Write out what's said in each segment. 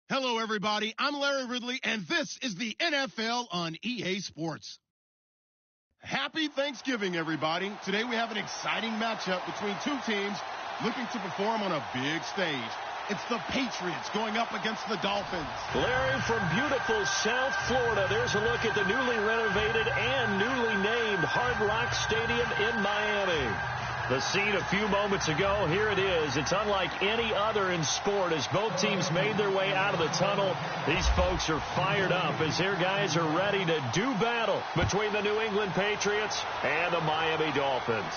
Hello, everybody. I'm Larry Ridley, and this is the NFL on EA Sports. Happy Thanksgiving, everybody. Today we have an exciting matchup between two teams looking to perform on a big stage. It's the Patriots going up against the Dolphins. Larry, from beautiful South Florida, there's a look at the newly renovated and newly named Hard Rock Stadium in Miami. The scene a few moments ago, here it is. It's unlike any other in sport as both teams made their way out of the tunnel. These folks are fired up as their guys are ready to do battle between the New England Patriots and the Miami Dolphins.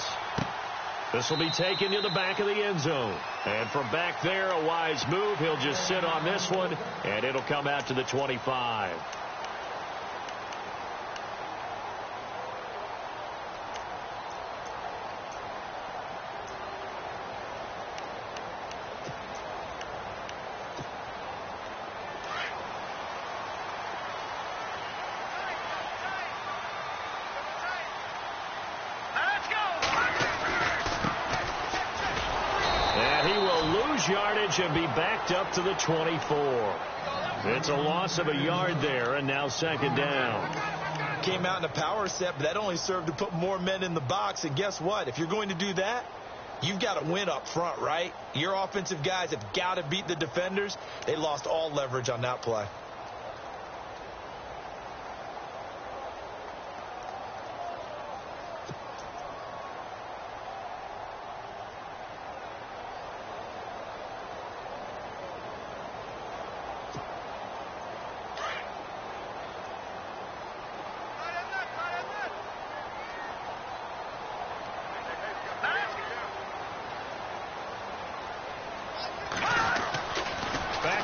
This will be taken to the back of the end zone. And from back there, a wise move. He'll just sit on this one, and it'll come out to the 25. Yardage and be backed up to the 24. It's a loss of a yard there, and now second down. Came out in a power set, but that only served to put more men in the box. And guess what? If you're going to do that, you've got to win up front, right? Your offensive guys have got to beat the defenders. They lost all leverage on that play.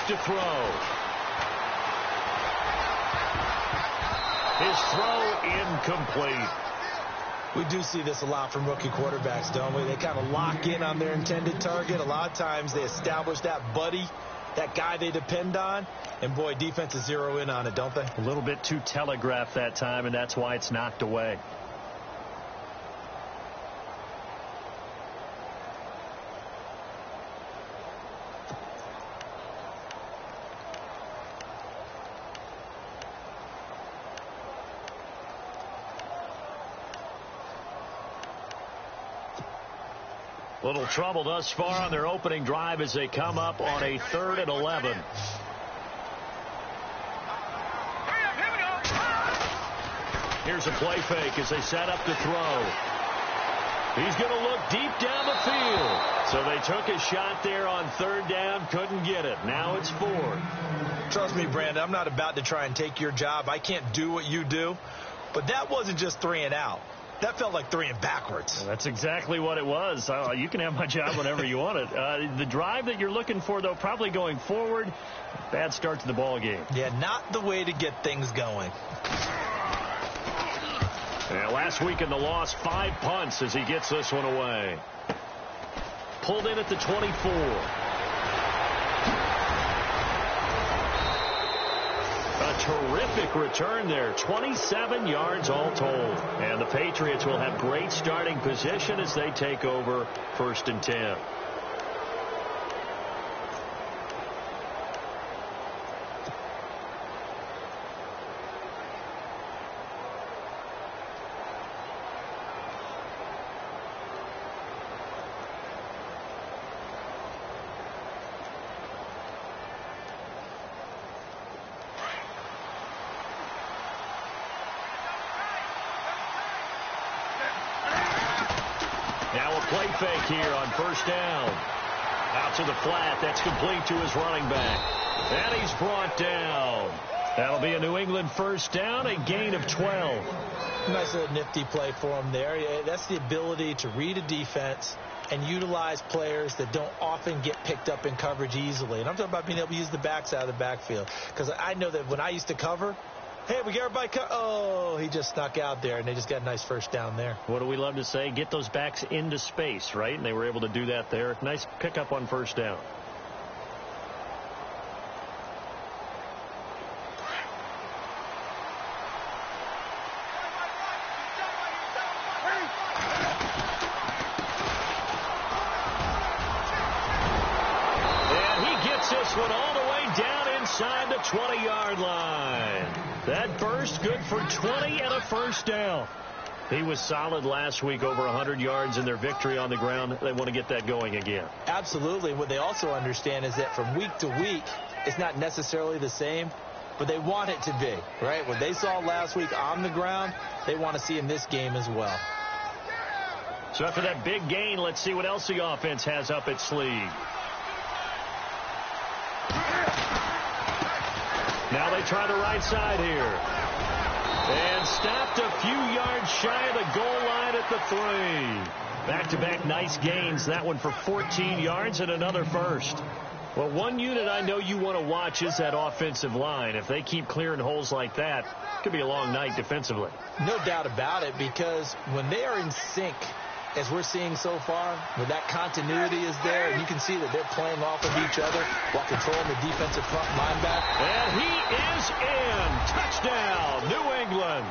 To throw. His throw incomplete. We do see this a lot from rookie quarterbacks, don't we? They kind of lock in on their intended target. A lot of times they establish that buddy, that guy they depend on, and boy, defenses zero in on it, don't they? A little bit too telegraphed that time, and that's why it's knocked away. Little trouble thus far on their opening drive as they come up on a 3rd and 11. Here's a play fake as they set up to throw. He's going to look deep down the field. So they took a shot there on 3rd down, couldn't get it. Now it's 4th. Trust me, Brandon, I'm not about to try and take your job. I can't do what you do. But that wasn't just 3 and out. That felt like 3 and backwards. Well, that's exactly what it was. You can have my job whenever you want it. The drive that you're looking for, though, probably going forward. Bad start to the ball game. Yeah, not the way to get things going. Yeah, last week in the loss, 5 punts as he gets this one away. Pulled in at the 24. A terrific return there. 27 yards all told. And the Patriots will have great starting position as they take over 1st and 10. Play fake here on 1st down. Out to the flat. That's complete to his running back. And he's brought down. That'll be a New England 1st down, a gain of 12. Nice little nifty play for him there. That's the ability to read a defense and utilize players that don't often get picked up in coverage easily. And I'm talking about being able to use the backs out of the backfield. Because I know that when I used to cover, hey, we got everybody. Oh, he just snuck out there, and they just got a nice 1st down there. What do we love to say? Get those backs into space, right? And they were able to do that there. Nice pickup on 1st down. 20-yard line. That burst good for 20 and a first down. He was solid last week, over 100 yards in their victory on the ground. They want to get that going again. Absolutely. What they also understand is that from week to week, it's not necessarily the same, but they want it to be, right? What they saw last week on the ground, they want to see in this game as well. So after that big gain, let's see what else the offense has up its sleeve. Now they try the right side here. And stopped a few yards shy of the goal line at the 3. Back-to-back nice gains. That one for 14 yards and another first. Well, one unit I know you want to watch is that offensive line. If they keep clearing holes like that, it could be a long night defensively. No doubt about it, because when they are in sync, as we're seeing so far, when that continuity is there, and you can see that they're playing off of each other while controlling the defensive front linebacker. And he is in. Touchdown, New England.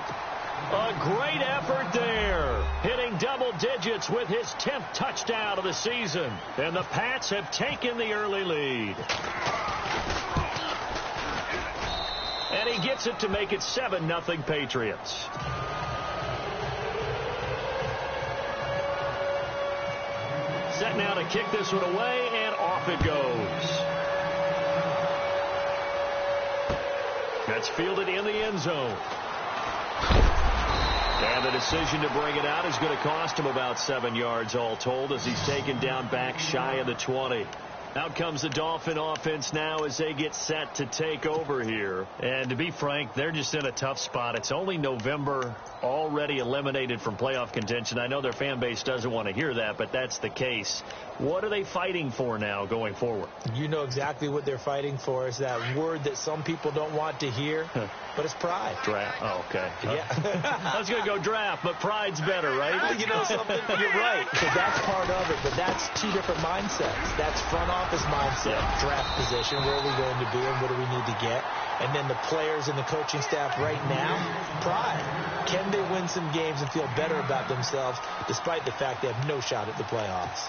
A great effort there, hitting double digits with his 10th touchdown of the season. And the Pats have taken the early lead. And he gets it to make it 7-0 Patriots. Set now to kick this one away, and off it goes. That's fielded in the end zone. And the decision to bring it out is going to cost him about 7 yards all told, as he's taken down back shy of the 20. Out comes the Dolphin offense now as they get set to take over here. And to be frank, they're just in a tough spot. It's only November, already eliminated from playoff contention. I know their fan base doesn't want to hear that, but that's the case. What are they fighting for now going forward? You know exactly what they're fighting for. Is that word that some people don't want to hear, but it's pride. Draft. Oh, okay. Yeah. I was going to go draft, but pride's better, right? You know something? You're right. So that's part of it, but that's two different mindsets. That's front office mindset, draft position, where are we going to be and what do we need to get? And then the players and the coaching staff right now, pride. Can they win some games and feel better about themselves despite the fact they have no shot at the playoffs?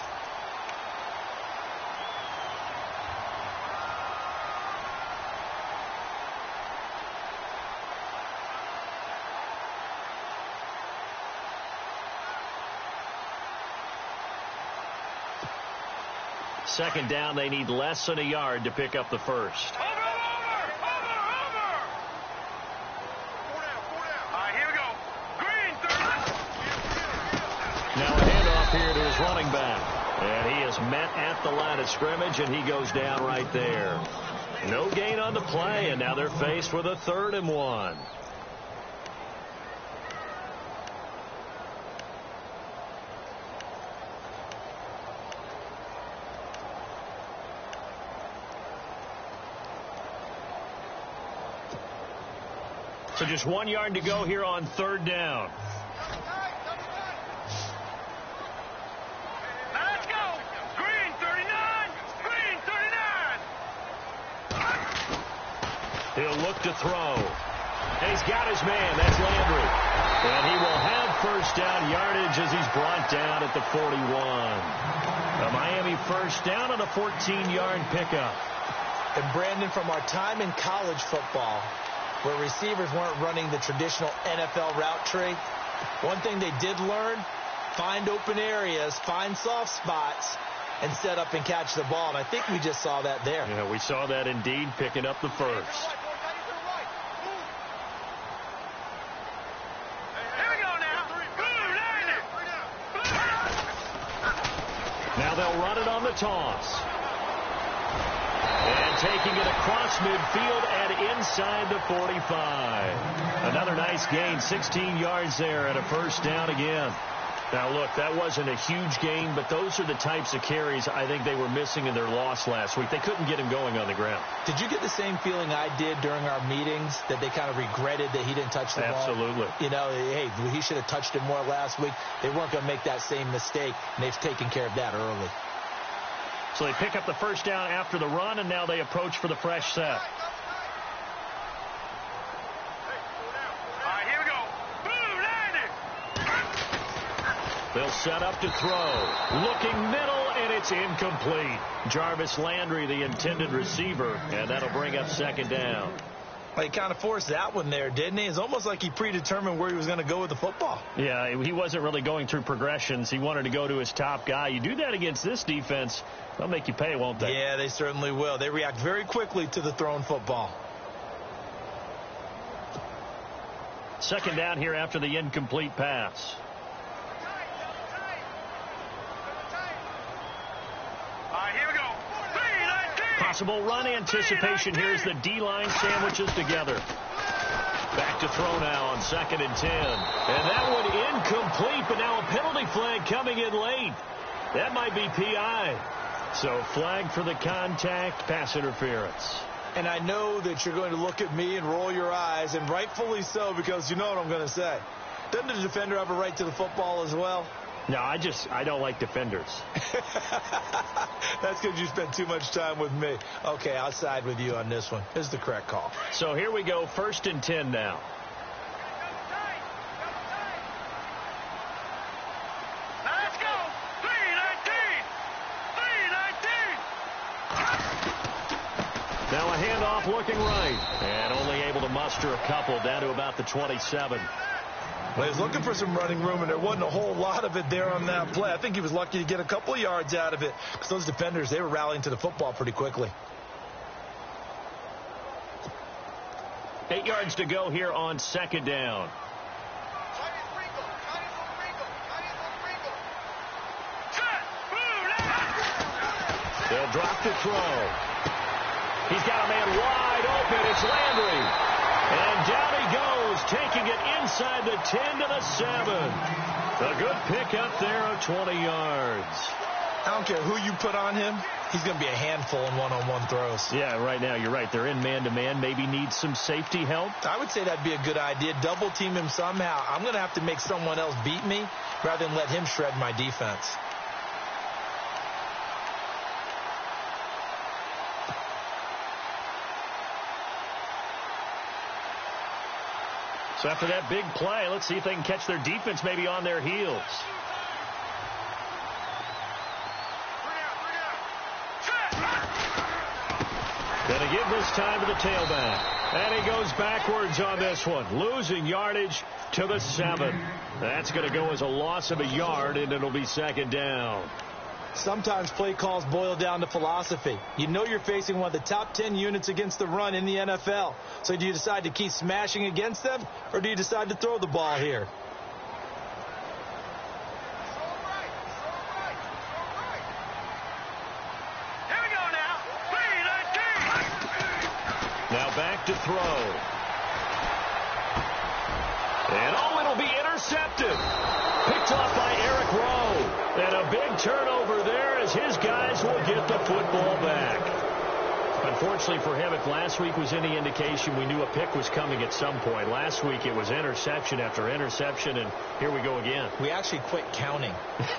Second down, they need less than a yard to pick up the first. Over. Here we go. Green, now a handoff here to his running back. And he is met at the line of scrimmage, and he goes down right there. No gain on the play, and now they're faced with a 3rd and 1. So just 1 yard to go here on 3rd down. Let's go. Green 39. Green 39. He'll look to throw. And he's got his man. That's Landry. And he will have first down yardage as he's brought down at the 41. A Miami first down on a 14-yard pickup. And Brandon, from our time in college football, where receivers weren't running the traditional NFL route tree, one thing they did learn, find open areas, find soft spots, and set up and catch the ball. And I think we just saw that there. Yeah, we saw that indeed, picking up the first. Now they'll run it on the toss. And taking it across midfield and inside the 45. Another nice gain, 16 yards there and a first down again. Now, look, that wasn't a huge gain, but those are the types of carries I think they were missing in their loss last week. They couldn't get him going on the ground. Did you get the same feeling I did during our meetings, that they kind of regretted that he didn't touch the ball? Absolutely. You know, hey, he should have touched it more last week. They weren't going to make that same mistake, and they've taken care of that early. So they pick up the first down after the run, and now they approach for the fresh set. They'll set up to throw. Looking middle, and it's incomplete. Jarvis Landry, the intended receiver, and that'll bring up second down. He kind of forced that one there, didn't he? It's almost like he predetermined where he was going to go with the football. Yeah, he wasn't really going through progressions. He wanted to go to his top guy. You do that against this defense, they'll make you pay, won't they? Yeah, they certainly will. They react very quickly to the thrown football. Second down here after the incomplete pass. Here we go. Possible run anticipation here as the D-line sandwiches together. Back to throw now on 2nd and 10. And that one incomplete, but now a penalty flag coming in late. That might be PI. So flag for the contact, pass interference. And I know that you're going to look at me and roll your eyes, and rightfully so, because you know what I'm going to say. Doesn't the defender have a right to the football as well? No, I don't like defenders. That's because you spent too much time with me. Okay, I'll side with you on this one. This is the correct call. So here we go, 1st and 10 now. Let's go. 3-19. Now a handoff looking right. And only able to muster a couple down to about the 27. Well, he was looking for some running room, and there wasn't a whole lot of it there on that play. I think he was lucky to get a couple of yards out of it because those defenders, they were rallying to the football pretty quickly. 8 yards to go here on 2nd down. They'll drop the throw. He's got a man wide open. It's Landry. And down he goes, taking it inside the 10 to the 7. A good pickup there of 20 yards. I don't care who you put on him. He's going to be a handful in one-on-one throws. Yeah, right now you're right. They're in man-to-man. Maybe need some safety help. I would say that'd be a good idea. Double team him somehow. I'm going to have to make someone else beat me rather than let him shred my defense. So after that big play, let's see if they can catch their defense maybe on their heels. Gonna give this time to the tailback. And he goes backwards on this one, losing yardage to the 7. That's going to go as a loss of a yard, and it'll be 2nd down. Sometimes play calls boil down to philosophy. You know you're facing one of the top 10 units against the run in the NFL. So do you decide to keep smashing against them, or do you decide to throw the ball here? Here we go now. 3-19. Now back to throw. And oh, it'll be intercepted. Picked off by Eric Rowe. And a big turnover there as his guys will get the football back. Unfortunately for him, if last week was any indication, we knew a pick was coming at some point. Last week it was interception after interception, and here we go again. We actually quit counting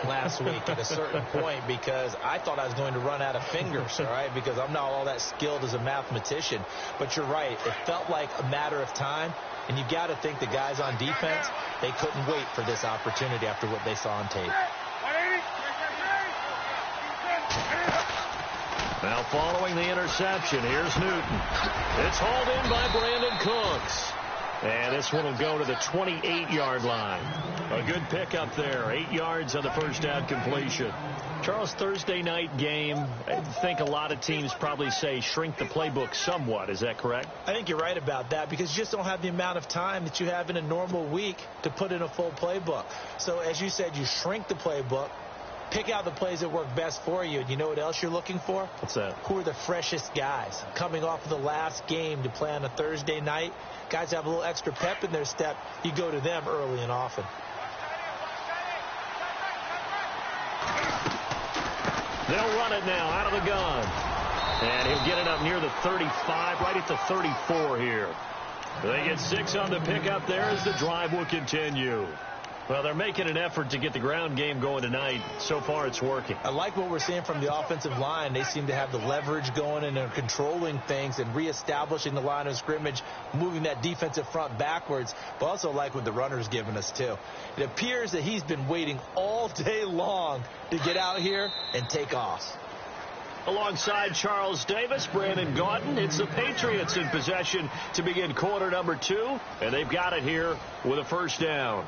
last week at a certain point because I thought I was going to run out of fingers, all right, because I'm not all that skilled as a mathematician. But you're right. It felt like a matter of time, and you got to think the guys on defense, they couldn't wait for this opportunity after what they saw on tape. Now following the interception, here's Newton. It's hauled in by Brandon Cooks. And this one will go to the 28-yard line. A good pickup there. 8 yards on the first down completion. Charles, Thursday night game, I think a lot of teams probably say shrink the playbook somewhat. Is that correct? I think you're right about that because you just don't have the amount of time that you have in a normal week to put in a full playbook. So as you said, you shrink the playbook. Pick out the plays that work best for you. And you know what else you're looking for? What's that? Who are the freshest guys coming off of the last game to play on a Thursday night? Guys have a little extra pep in their step. You go to them early and often. They'll run it now out of the gun. And he'll get it up near the 35, right at the 34 here. They get 6 on the pickup there as the drive will continue. Well, they're making an effort to get the ground game going tonight. So far, it's working. I like what we're seeing from the offensive line. They seem to have the leverage going, and they're controlling things and reestablishing the line of scrimmage, moving that defensive front backwards, but also like what the runner's giving us, too. It appears that he's been waiting all day long to get out here and take off. Alongside Charles Davis, Brandon Gaudin, it's the Patriots in possession to begin quarter number 2, and they've got it here with a first down.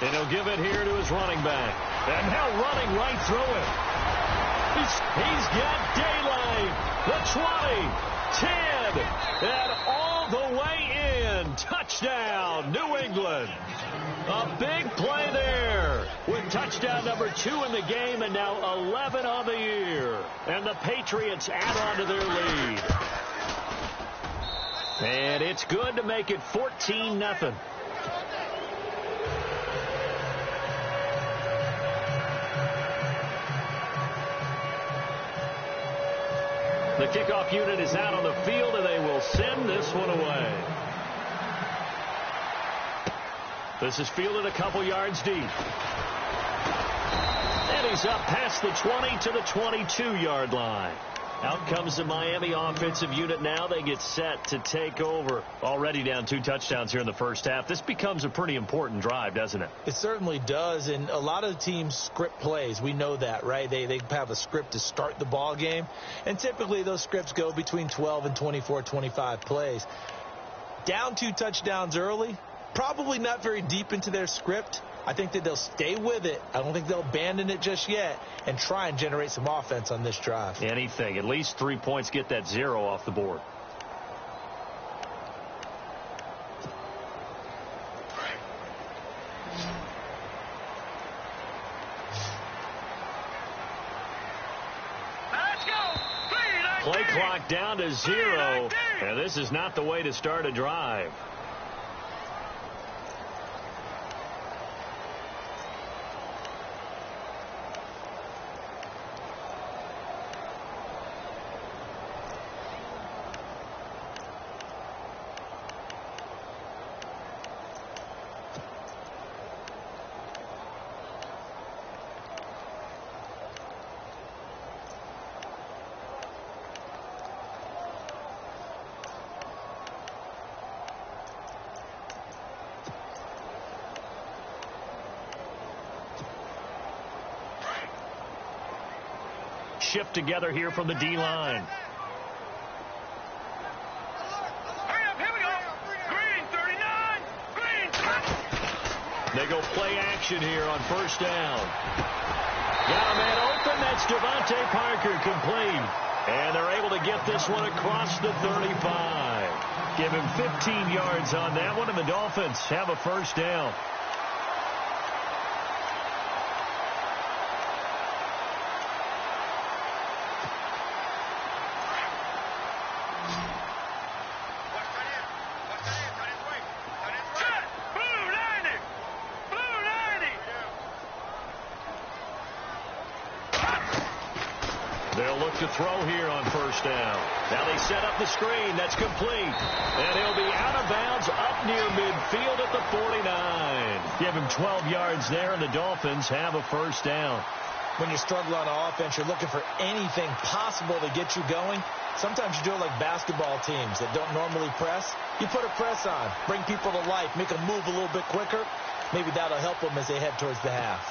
And he'll give it here to his running back. And now running right through it. He's got daylight. The 20, 10, and all the way in. Touchdown, New England. A big play there with touchdown number 2 in the game and now 11 on the year. And the Patriots add on to their lead. And it's good to make it 14-0. The kickoff unit is out on the field, and they will send this one away. This is fielded a couple yards deep. And he's up past the 20 to the 22-yard line. Out comes the Miami offensive unit now. They get set to take over. Already down 2 touchdowns here in the first half. This becomes a pretty important drive, doesn't it? It certainly does, and a lot of teams script plays. We know that, right? They have a script to start the ball game, and typically those scripts go between 12 and 24, 25 plays. Down 2 touchdowns early, probably not very deep into their script. I think that they'll stay with it. I don't think they'll abandon it just yet and try and generate some offense on this drive. Anything. At least 3 points, get that 0 off the board. Let's go. Play clock down to 0, and this is not the way to start a drive. Shift together here from the D-line. Hurry up, here we go. Green, 39. Green. They go play action here on first down. Got a man open. That's Devontae Parker complete. And they're able to get this one across the 35. Give him 15 yards on that one, and the Dolphins have a first down. To throw here on first down. Now they set up the screen. That's complete. And he'll be out of bounds up near midfield at the 49. Give him 12 yards there, and the Dolphins have a first down. When you're struggling on offense, you're looking for anything possible to get you going. Sometimes you do it like basketball teams that don't normally press. You put a press on, bring people to life, make them move a little bit quicker. Maybe that'll help them as they head towards the half.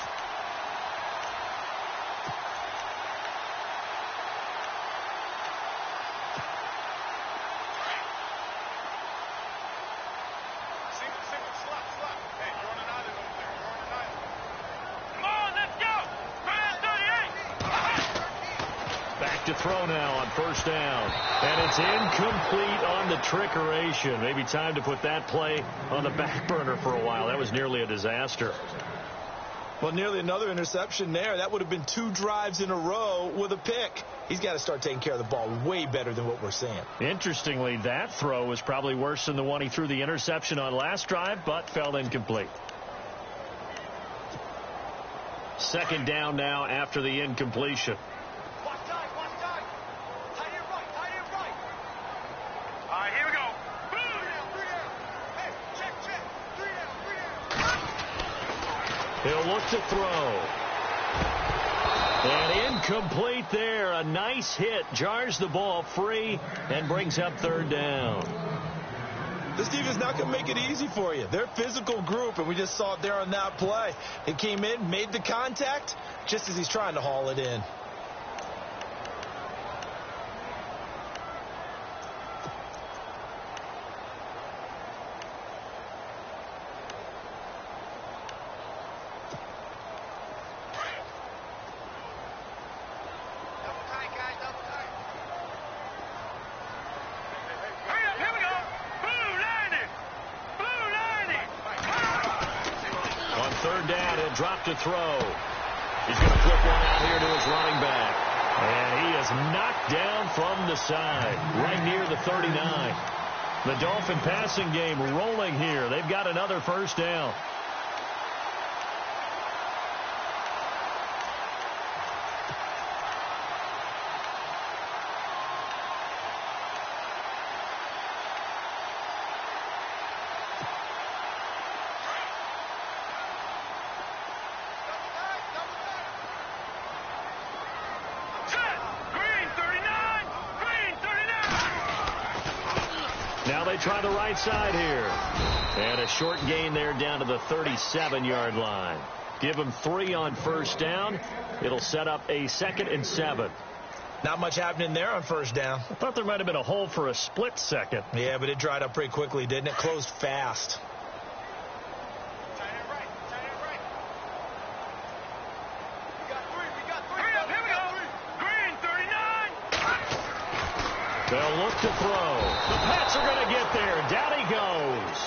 To throw now on first down. And it's incomplete on the trickeration. Maybe time to put that play on the back burner for a while. That was nearly a disaster. Well, nearly another interception there. That would have been 2 drives in a row with a pick. He's got to start taking care of the ball way better than what we're seeing. Interestingly, that throw was probably worse than the one he threw the interception on last drive, but fell incomplete. second down now after the incompletion. Watch tight, watch tight. Tight end right, tight end right. All right, here we go. Boom! 3 down. Hey, check. 3 down. He'll look to throw. And incomplete there. A nice hit. Jars the ball free and brings up third down. This defense is not going to make it easy for you. They're a physical group, and we just saw it there on that play. He came in, made the contact, just as he's trying to haul it in. Drop to throw. He's going to flip one out here to his running back. And he is knocked down from the side, right near the 39. The Dolphin passing game rolling here. They've got another first down. Try the right side here. And a short gain there down to the 37-yard line. Give him 3 on first down. It'll set up a 2nd and 7. Not much happening there on first down. I thought there might have been a hole for a split second. Yeah, but it dried up pretty quickly, didn't it? Closed fast. Tight end right. We got 3. Hurry up, here we go. Green, 39. They'll look to throw. The Pats are going to get there. Down he goes.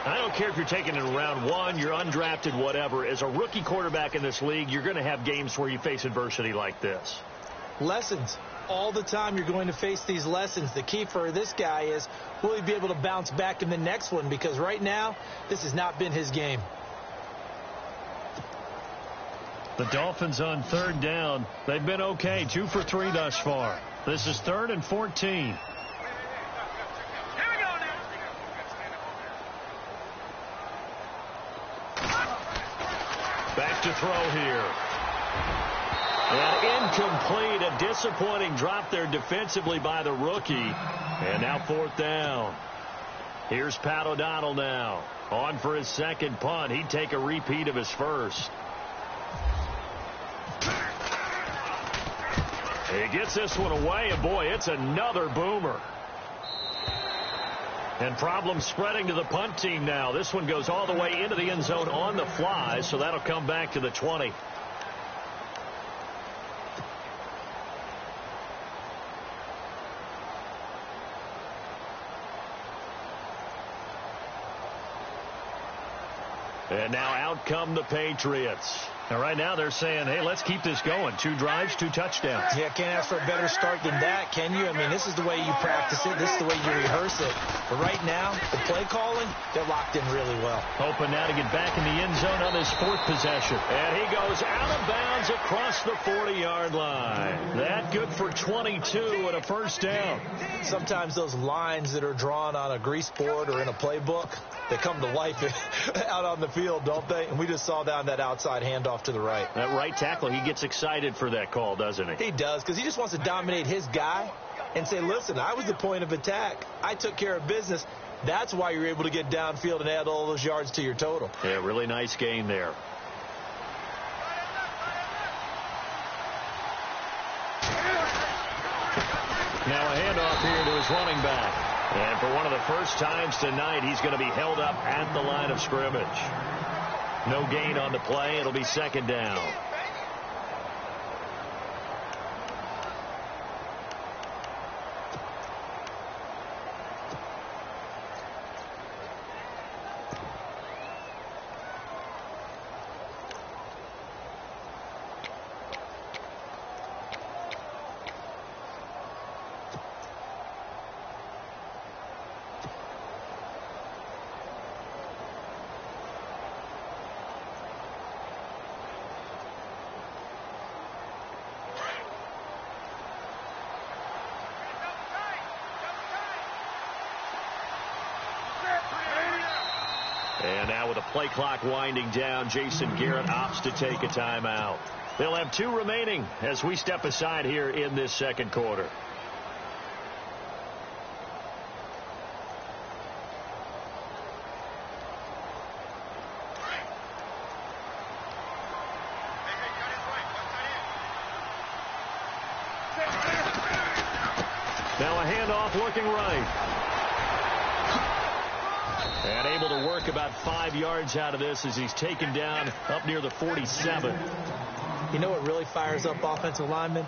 I don't care if you're taking it in round 1, you're undrafted, whatever. As a rookie quarterback in this league, you're going to have games where you face adversity like this. Lessons. All the time you're going to face these lessons. The key for this guy is, will he be able to bounce back in the next one? Because right now, this has not been his game. The Dolphins on third down. They've been okay. 2 for 3 thus far. This is 3rd and 14. Back to throw here. And incomplete. A disappointing drop there defensively by the rookie. And now 4th down. Here's Pat O'Donnell now. On for his second punt. He'd take a repeat of his first. He gets this one away, and boy, it's another boomer. And problems spreading to the punt team now. This one goes all the way into the end zone on the fly, so that'll come back to the 20. And now out come the Patriots. And right now they're saying, hey, let's keep this going. 2 drives, 2 touchdowns. Yeah, can't ask for a better start than that, can you? I mean, this is the way you practice it. This is the way you rehearse it. But right now, the play calling, they're locked in really well. Hoping now to get back in the end zone on his 4th possession. And he goes out of bounds across the 40-yard line. That good for 22 and a first down. Sometimes those lines that are drawn on a grease board or in a playbook, they come to life out on the field, don't they? And we just saw down that outside handoff to the right. That right tackle, he gets excited for that call, doesn't he? He does, because he just wants to dominate his guy and say, listen, I was the point of attack. I took care of business. That's why you're able to get downfield and add all those yards to your total. Yeah, really nice gain there. Now a handoff here to his running back. And for one of the first times tonight, he's going to be held up at the line of scrimmage. No gain on the play. It'll be 2nd down. And now with the play clock winding down, Jason Garrett opts to take a timeout. They'll have 2 remaining as we step aside here in this second quarter. Now a handoff looking right. And able to work about 5 yards out of this as he's taken down up near the 47. You know what really fires up offensive linemen?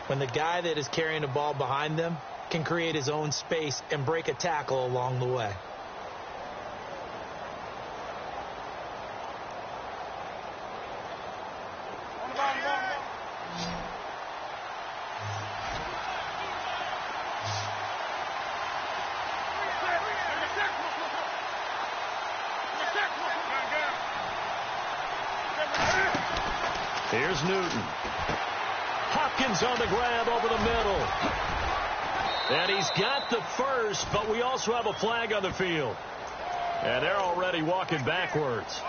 When the guy that is carrying the ball behind them can create his own space and break a tackle along the way. Here's Newton. Hopkins on the grab over the middle. And he's got the first, but we also have a flag on the field. And they're already walking backwards.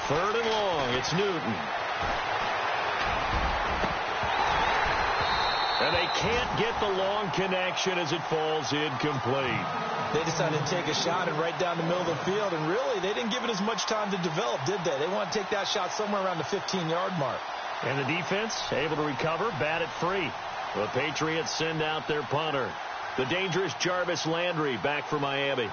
Third and long, it's Newton. And they can't get the long connection as it falls incomplete. They decided to take a shot and right down the middle of the field, and really, they didn't give it as much time to develop, did they? They want to take that shot somewhere around the 15-yard mark. And the defense able to recover, bat it free. The Patriots send out their punter. The dangerous Jarvis Landry back for Miami.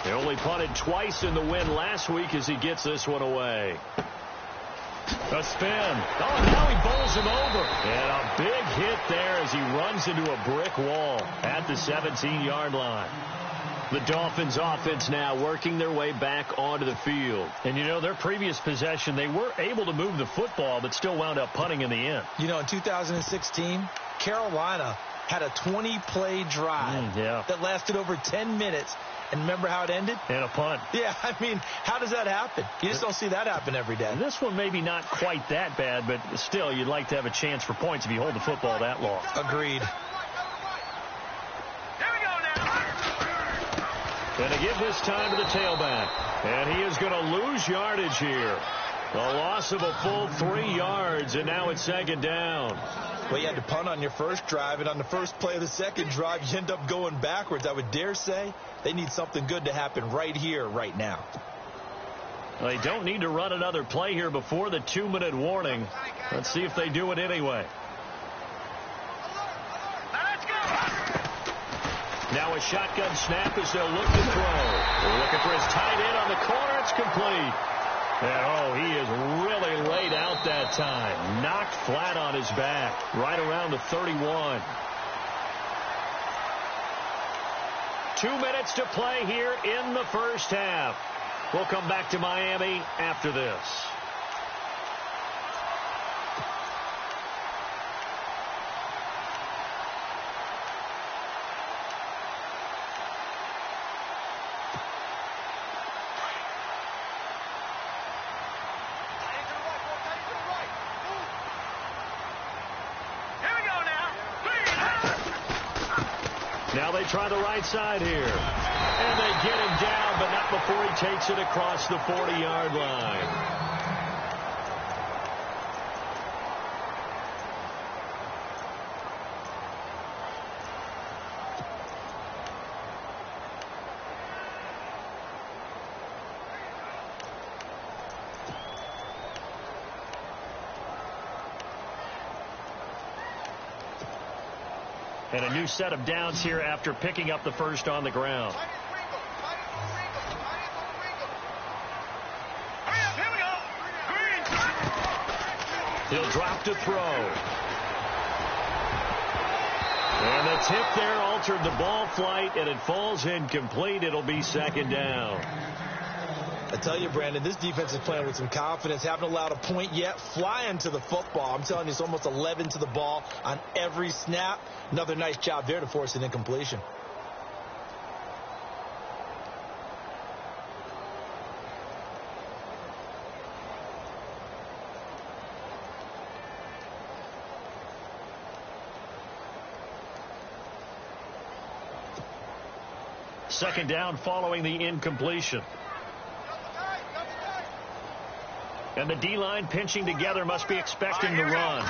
He only punted twice in the win last week as he gets this one away. A spin. Oh, now he bowls him over. And a big hit there as he runs into a brick wall at the 17-yard line. The Dolphins offense now working their way back onto the field. And, you know, their previous possession, they were able to move the football, but still wound up punting in the end. You know, in 2016, Carolina had a 20-play drive that lasted over 10 minutes. And remember how it ended? And a punt. Yeah, I mean, how does that happen? You just don't see that happen every day. And this one maybe not quite that bad, but still, you'd like to have a chance for points if you hold the football that long. Agreed. Here we go now. And to give this time to the tailback. And he is going to lose yardage here. A loss of a full 3 yards, and now it's second down. Well, you had to punt on your first drive, and on the first play of the second drive, you end up going backwards. I would dare say they need something good to happen right here, right now. Well, they don't need to run another play here before the 2-minute warning. Let's see if they do it anyway. Now a shotgun snap as they'll look to throw. They're looking for his tight end on the corner. It's complete. And, oh, he is really laid out that time. Knocked flat on his back, right around the 31. 2 minutes to play here in the first half. We'll come back to Miami after this. Now they try the right side here. And they get him down, but not before he takes it across the 40-yard line. And a new set of downs here after picking up the first on the ground. He'll drop to throw. And the tip there altered the ball flight, and it falls incomplete. It'll be second down. I tell you, Brandon, this defense is playing with some confidence. Haven't allowed a point yet. Flying to the football. I'm telling you, it's almost 11 to the ball on every snap. Another nice job there to force an incompletion. Second down following the incompletion. And the D-line pinching together, must be expecting the run.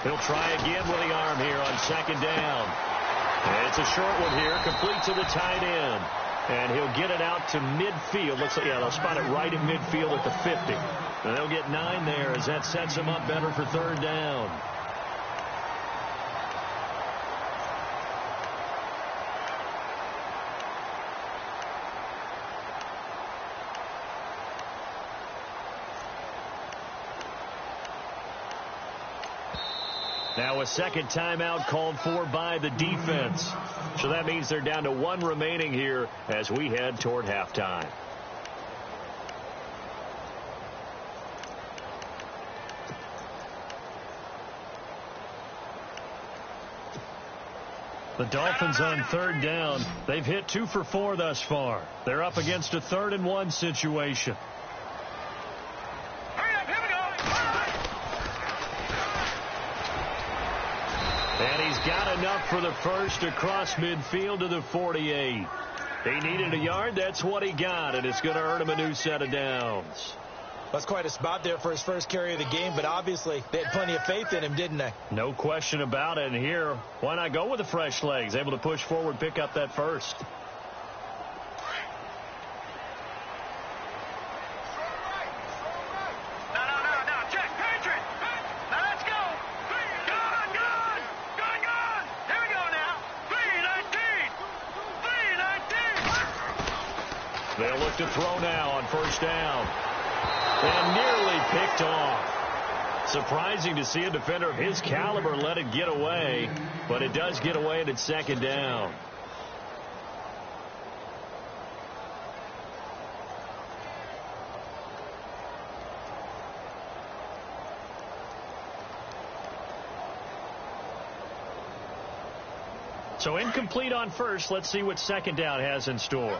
He'll try again with the arm here on second down. And it's a short one here, complete to the tight end. And he'll get it out to midfield. Looks like, yeah, they'll spot it right in midfield at the 50. And they'll get 9 there as that sets them up better for third down. Now a second timeout called for by the defense. So that means they're down to 1 remaining here as we head toward halftime. The Dolphins on third down. They've hit 2 for 4 thus far. They're up against a 3rd and 1 situation. And he's got enough for the first across midfield to the 48. He needed a yard. That's what he got, and it's going to earn him a new set of downs. That's quite a spot there for his first carry of the game, but obviously they had plenty of faith in him, didn't they? No question about it. And here, why not go with the fresh legs? Able to push forward, pick up that first. They'll look to throw now on first down. And nearly picked off. Surprising to see a defender of his caliber let it get away, but it does get away and it's second down. So incomplete on first. Let's see what second down has in store.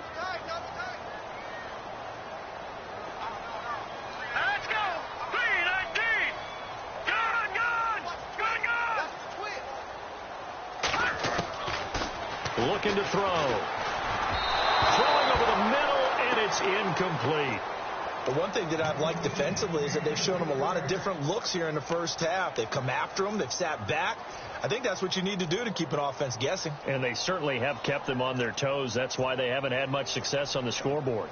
Looking to throw. Throwing over the middle, and it's incomplete. The one thing that I've liked defensively is that they've shown him a lot of different looks here in the first half. They've come after him. They've sat back. I think that's what you need to do to keep an offense guessing. And they certainly have kept them on their toes. That's why they haven't had much success on the scoreboard.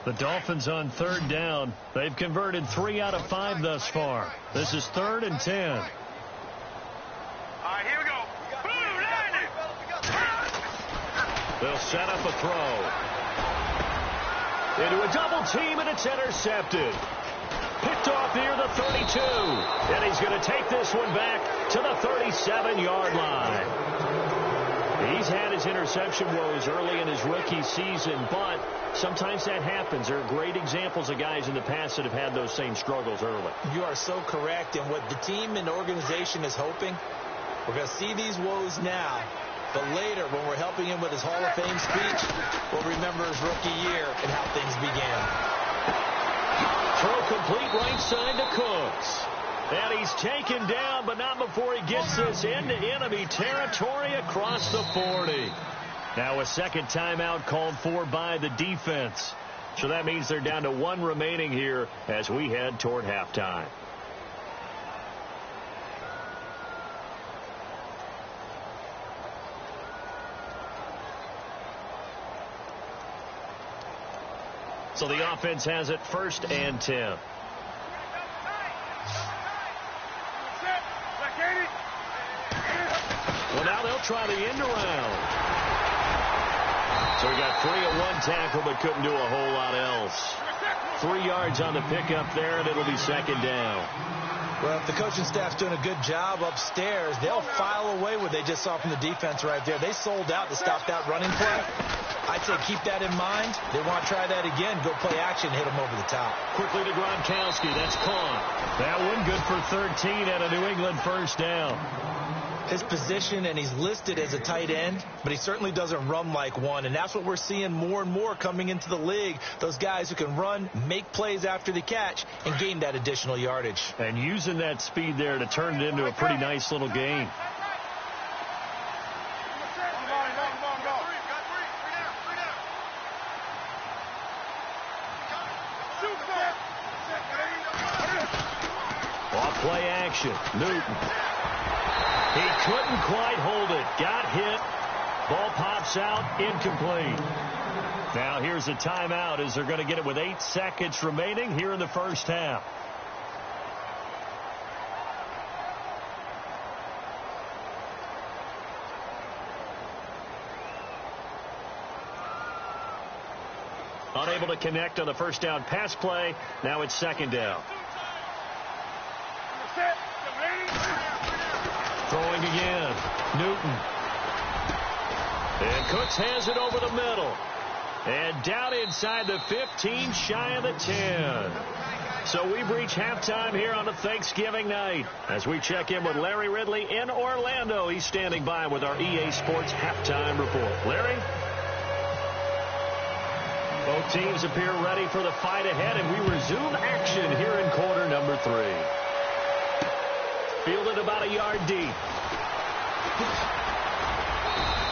The Dolphins on third down. They've converted 3 out of 5 thus far. This is 3rd and 10. All right, here we go. Boom, landing. They'll set up a throw. Into a double team, and it's intercepted. Picked off near the 32. And he's going to take this one back to the 37-yard line. He's had his interception woes early in his rookie season, but sometimes that happens. There are great examples of guys in the past that have had those same struggles early. You are so correct. And what the team and organization is hoping, we're going to see these woes now. But later, when we're helping him with his Hall of Fame speech, we'll remember his rookie year and how things began. Throw complete right side to Cooks. And he's taken down, but not before he gets this into enemy territory across the 40. Now a second timeout called for by the defense. So that means they're down to 1 remaining here as we head toward halftime. So the offense has it 1st and 10. try the end around. So he got free at one tackle but couldn't do a whole lot else. 3 yards on the pickup there, and it'll be second down. Well, if the coaching staff's doing a good job upstairs, they'll file away what they just saw from the defense right there. They sold out to stop that running play. I'd say keep that in mind. They want to try that again. Go play action, hit them over the top. Quickly to Gronkowski. That's caught. That one good for 13 and a New England first down. His position, and he's listed as a tight end, but he certainly doesn't run like one, and that's what we're seeing more and more coming into the league. Those guys who can run, make plays after the catch, and gain that additional yardage. And using that speed there to turn it into a pretty nice little game. Off play action. Newton. He couldn't quite hold it. Got hit. Ball pops out. Incomplete. Now here's a timeout as they're going to get it with 8 seconds remaining here in the first half. Unable to connect on the first down pass play. Now it's second down. Throwing again. Newton. And Cooks has it over the middle. And down inside the 15, shy of the 10. So we've reached halftime here on a Thanksgiving night. As we check in with Larry Ridley in Orlando. He's standing by with our EA Sports halftime report. Larry? Both teams appear ready for the fight ahead, and we resume action here in quarter number 3. Fielded about a yard deep.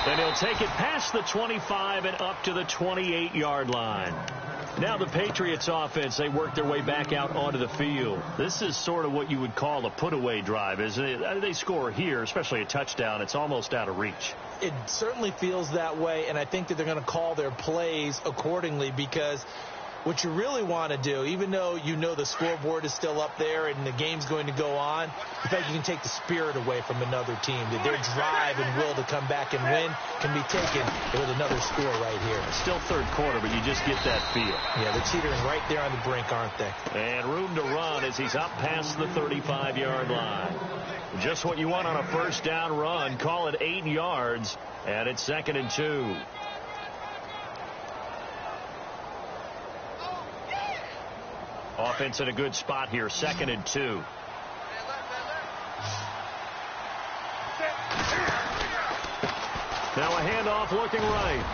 And he'll take it past the 25 and up to the 28-yard line. Now the Patriots offense, they work their way back out onto the field. This is sort of what you would call a put-away drive, isn't it? They score here, especially a touchdown. It's almost out of reach. It certainly feels that way, and I think that they're going to call their plays accordingly, because what you really want to do, even though you know the scoreboard is still up there and the game's going to go on, in fact, you can take the spirit away from another team. That their drive and will to come back and win can be taken with another score right here. Still third quarter, but you just get that feel. Yeah, they're teetering right there on the brink, aren't they? And room to run as he's up past the 35-yard line. Just what you want on a first down run. Call it 8 yards, and it's 2nd and 2. Offense in a good spot here, 2nd and 2. Now a handoff looking right.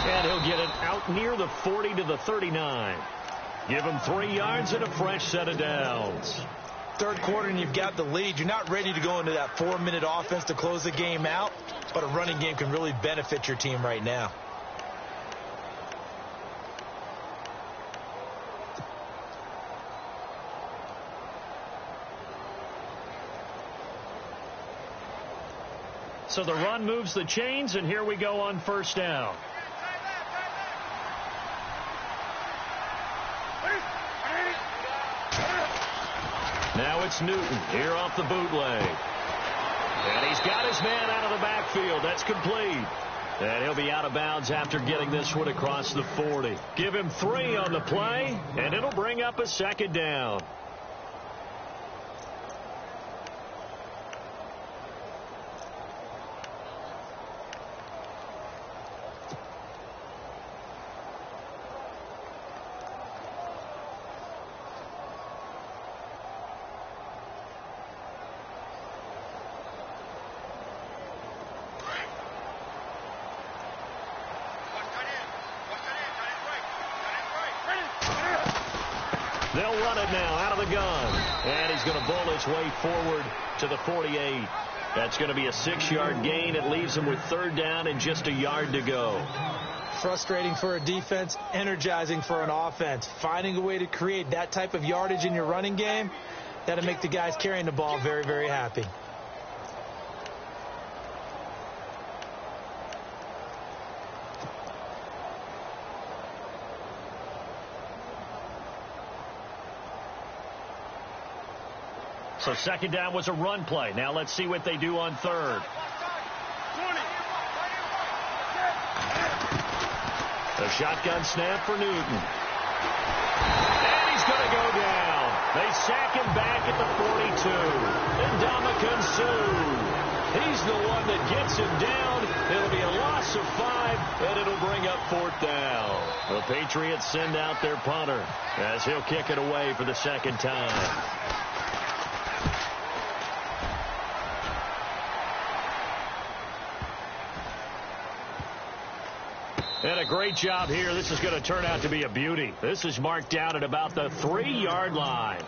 And he'll get it out near the 40 to the 39. Give him 3 yards and a fresh set of downs. Third quarter and you've got the lead. You're not ready to go into that 4-minute offense to close the game out, but a running game can really benefit your team right now. So the run moves the chains, and here we go on first down. Now it's Newton here off the bootleg. And he's got his man out of the backfield. That's complete. And he'll be out of bounds after getting this one across the 40. Give him 3 on the play, and it'll bring up a second down. They'll run it now out of the gun. And he's going to bowl his way forward to the 48. That's going to be a 6-yard gain. It leaves him with 3rd down and just a yard to go. Frustrating for a defense, energizing for an offense. Finding a way to create that type of yardage in your running game, that'll make the guys carrying the ball very, very happy. So 2nd down was a run play. Now let's see what they do on 3rd. A shotgun snap for Newton. And he's going to go down. They sack him back at the 42. Ndamukong Suh. He's the one that gets him down. It'll be a loss of 5, and it'll bring up 4th down. The Patriots send out their punter as he'll kick it away for the second time. And a great job here. This is going to turn out to be a beauty. This is marked down at about the 3-yard line.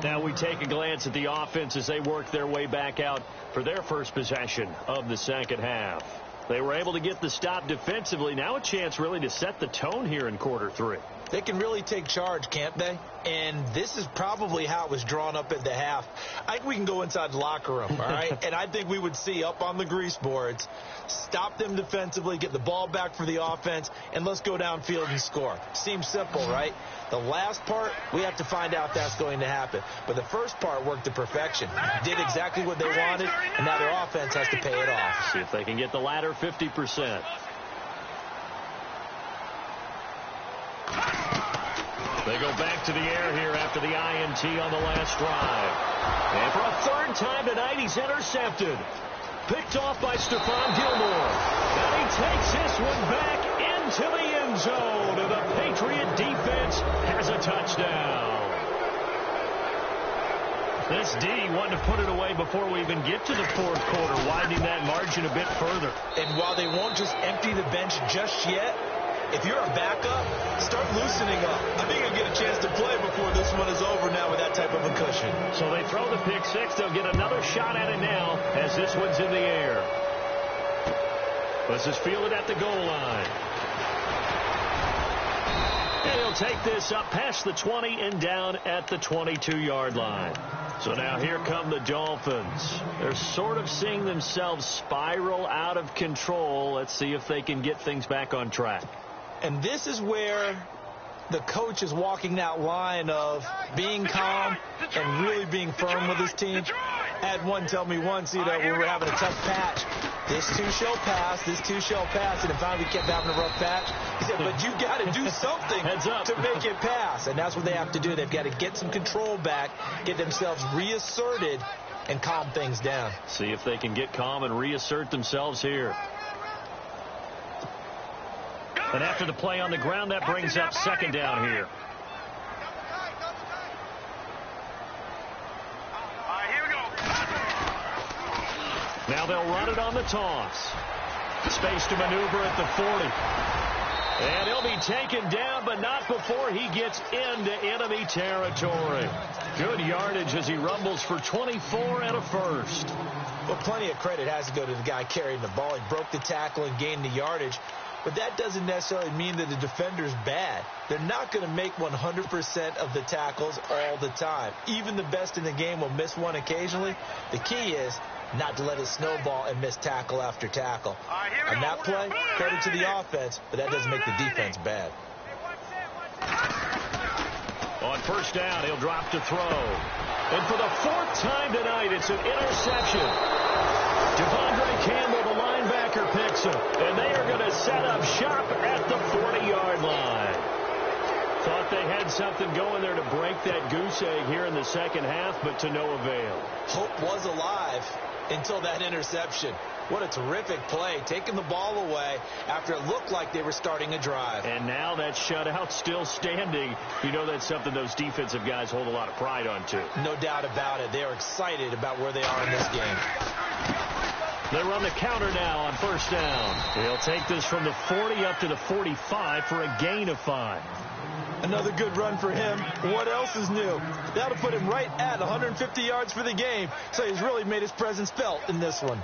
Now we take a glance at the offense as they work their way back out for their first possession of the second half. They were able to get the stop defensively. Now a chance really to set the tone here in quarter 3. They can really take charge, can't they? And this is probably how it was drawn up at the half. I think we can go inside the locker room, all right? And I think we would see up on the grease boards, stop them defensively, get the ball back for the offense, and let's go downfield and score. Seems simple, right? The last part, we have to find out if that's going to happen. But the first part worked to perfection. Did exactly what they wanted, and now their offense has to pay it off. See if they can get the latter 50%. They go back to the air here after the INT on the last drive. And for a 3rd time tonight, he's intercepted. Picked off by Stephon Gilmore. And he takes this one back into the end zone. And the Patriot defense has a touchdown. This D wanted to put it away before we even get to the 4th quarter, widening that margin a bit further. And while they won't just empty the bench just yet, if you're a backup, start loosening up. I think you'll get a chance to play before this one is over now with that type of a cushion. So they throw the pick 6. They'll get another shot at it now as this one's in the air. This is fielded at the goal line. And he'll take this up past the 20 and down at the 22-yard line. So now here come the Dolphins. They're sort of seeing themselves spiral out of control. Let's see if they can get things back on track. And this is where the coach is walking that line of being calm and really being firm with his team. I had one tell me once, we were having a tough patch. This too shall pass, this too shall pass. And finally we kept having a rough patch. He said, but you got to do something to make it pass. And that's what they have to do. They've got to get some control back, get themselves reasserted, and calm things down. See if they can get calm and reassert themselves here. And after the play on the ground, that brings up 2nd down here. Now they'll run it on the toss. Space to maneuver at the 40. And he'll be taken down, but not before he gets into enemy territory. Good yardage as he rumbles for 24 and a first. Well, plenty of credit has to go to the guy carrying the ball. He broke the tackle and gained the yardage. But that doesn't necessarily mean that the defender's bad. They're not going to make 100% of the tackles all the time. Even the best in the game will miss one occasionally. The key is not to let it snowball and miss tackle after tackle. On that play, credit to the offense, but that doesn't make the defense bad. On 1st down, he'll drop to throw. And for the 4th time tonight, it's an interception. Devondre Campbell, the linebacker, picks him. And they are going to set up shop at the 40-yard line. Thought they had something going there to break that goose egg here in the second half, but to no avail. Hope was alive until that interception. What a terrific play, taking the ball away after it looked like they were starting a drive. And now that shutout still standing. You know that's something those defensive guys hold a lot of pride on, too. No doubt about it. They are excited about where they are in this game. They run the counter now on 1st down. He'll take this from the 40 up to the 45 for a gain of 5. Another good run for him. What else is new? That'll put him right at 150 yards for the game. So he's really made his presence felt in this one.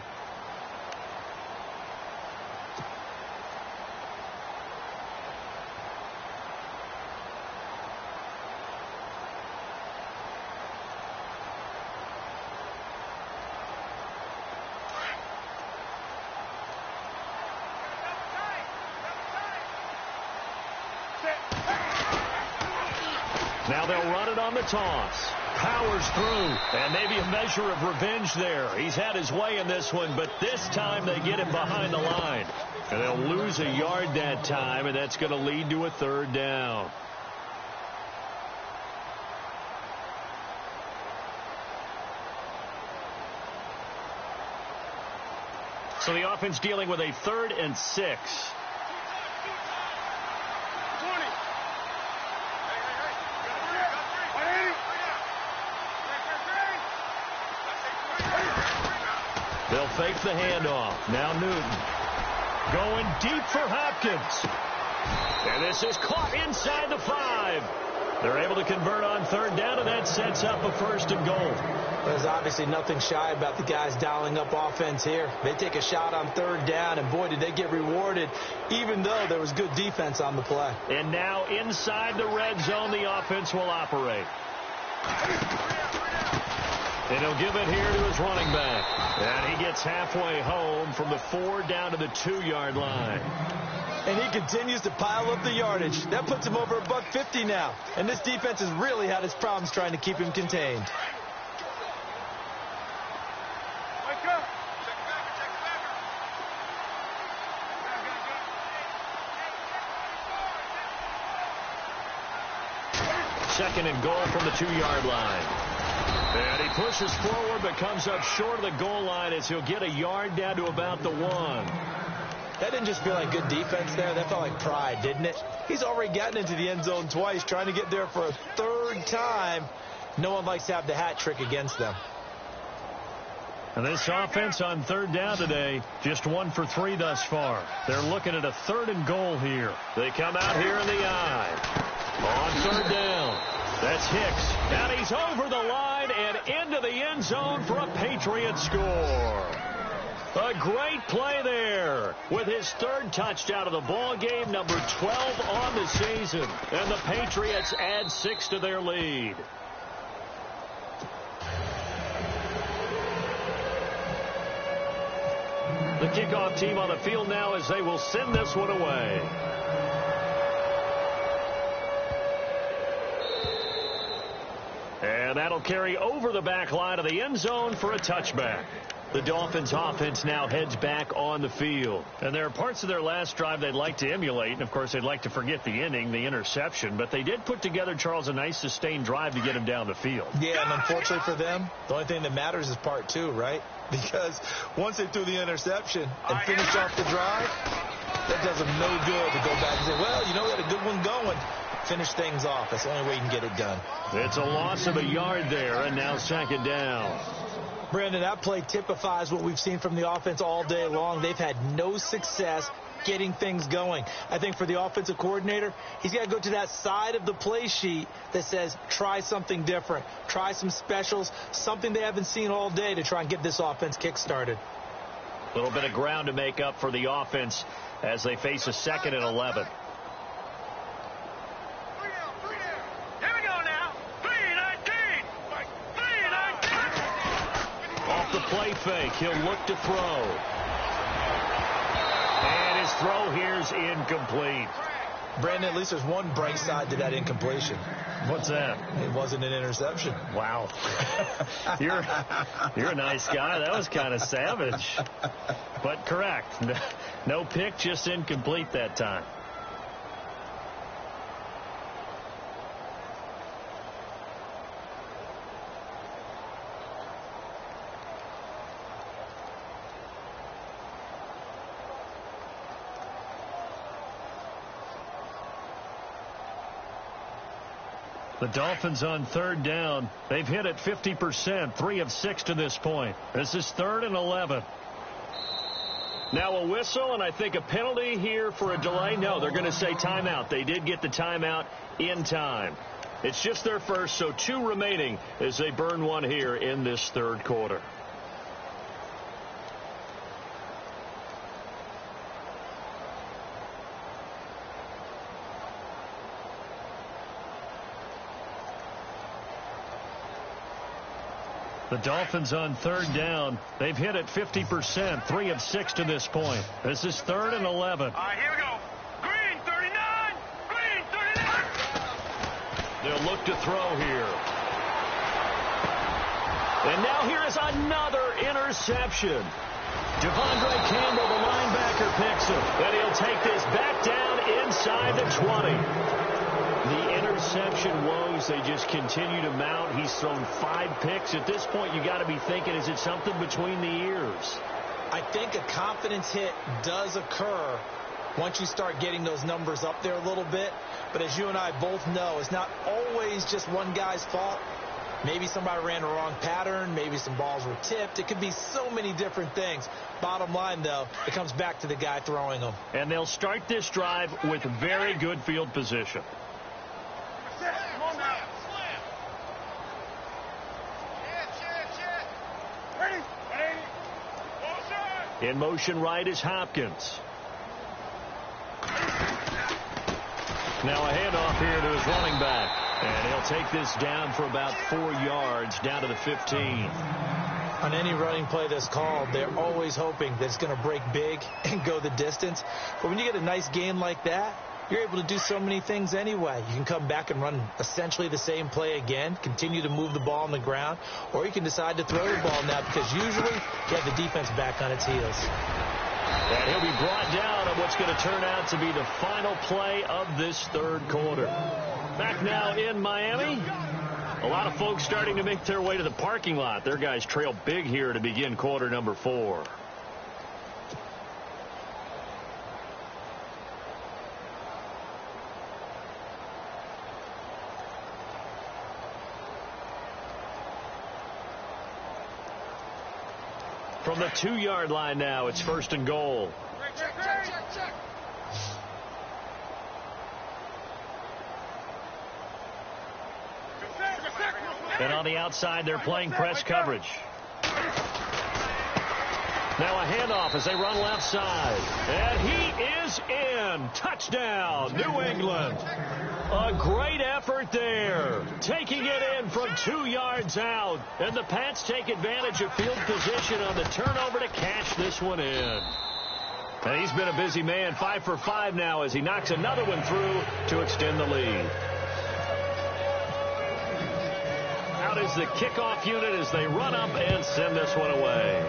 Now they'll run it on the toss. Powers through, and maybe a measure of revenge there. He's had his way in this one, but this time they get him behind the line. And they'll lose a yard that time, and that's going to lead to a third down. So the offense dealing with a 3rd and 6. They'll fake the handoff. Now Newton going deep for Hopkins. And this is caught inside the 5. They're able to convert on 3rd down, and that sets up a 1st and goal. There's obviously nothing shy about the guys dialing up offense here. They take a shot on 3rd down, and boy, did they get rewarded, even though there was good defense on the play. And now inside the red zone, the offense will operate. And he'll give it here to his running back. And he gets halfway home from the 4 down to the 2-yard line. And he continues to pile up the yardage. That puts him over $150 now. And this defense has really had its problems trying to keep him contained. Second and goal from the 2-yard line. And he pushes forward but comes up short of the goal line as he'll get a yard down to about the 1. That didn't just feel like good defense there. That felt like pride, didn't it? He's already gotten into the end zone twice, trying to get there for a 3rd time. No one likes to have the hat trick against them. And this offense on 3rd down today, just 1 for 3 thus far. They're looking at a 3rd and goal here. They come out here in the eye. On 3rd down. That's Hicks. And he's over the line and into the end zone for a Patriot score. A great play there with his 3rd touchdown of the ball game, number 12 on the season. And the Patriots add 6 to their lead. The kickoff team on the field now as they will send this one away. And that'll carry over the back line of the end zone for a touchback. The Dolphins offense now heads back on the field. And there are parts of their last drive they'd like to emulate. And, of course, they'd like to forget the inning, the interception. But they did put together, Charles, a nice sustained drive to get him down the field. Yeah, and unfortunately for them, the only thing that matters is part 2, right? Because once they threw the interception and finished off the drive, that does them no good to go back and say, well, you know, we had a good one going. Finish things off. That's the only way you can get it done. It's a loss of a yard there, and now 2nd down. Brandon, that play typifies what we've seen from the offense all day long. They've had no success getting things going. I think for the offensive coordinator, he's got to go to that side of the play sheet that says try something different, try some specials, something they haven't seen all day to try and get this offense kick-started. A little bit of ground to make up for the offense as they face a 2nd and 11. The play fake. He'll look to throw. And his throw here's incomplete. Brandon, at least there's one bright side to that incompletion. What's that? It wasn't an interception. Wow. You're a nice guy. That was kind of savage. But correct. No pick, just incomplete that time. The Dolphins on 3rd down. They've hit it 50%, 3 of 6 to this point. This is 3rd and 11. Now a whistle, and I think a penalty here for a delay. No, they're going to say timeout. They did get the timeout in time. It's just their first, so 2 remaining as they burn one here in this 3rd quarter. The Dolphins on 3rd down. They've hit it 50%, 3 of 6 to this point. This is 3rd and 11. All right, here we go. Green 39. Green 39. They'll look to throw here. And now here is another interception. Devondre Campbell, the linebacker, picks him. And he'll take this back down inside the 20. The interception woes, they just continue to mount. He's thrown 5 picks. At this point, you got to be thinking, is it something between the ears? I think a confidence hit does occur once you start getting those numbers up there a little bit. But as you and I both know, it's not always just one guy's fault. Maybe somebody ran the wrong pattern. Maybe some balls were tipped. It could be so many different things. Bottom line, though, it comes back to the guy throwing them. And they'll start this drive with very good field position. In motion right is Hopkins. Now a handoff here to his running back. And he'll take this down for about 4 yards, down to the 15. On any running play that's called, they're always hoping that it's going to break big and go the distance. But when you get a nice gain like that, you're able to do so many things anyway. You can come back and run essentially the same play again, continue to move the ball on the ground, or you can decide to throw the ball now because usually you have the defense back on its heels. And he'll be brought down on what's going to turn out to be the final play of this third quarter. Back now in Miami. A lot of folks starting to make their way to the parking lot. Their guys trail big here to begin quarter number 4. From the 2-yard line now, it's 1st and goal. Check. And on the outside, they're playing press coverage. Now a handoff as they run left side. And he is in. Touchdown, New England. A great effort there. Taking it in from 2 yards out. And the Pats take advantage of field position on the turnover to cash this one in. And he's been a busy man. 5 for 5 now as he knocks another one through to extend the lead. Out is the kickoff unit as they run up and send this one away.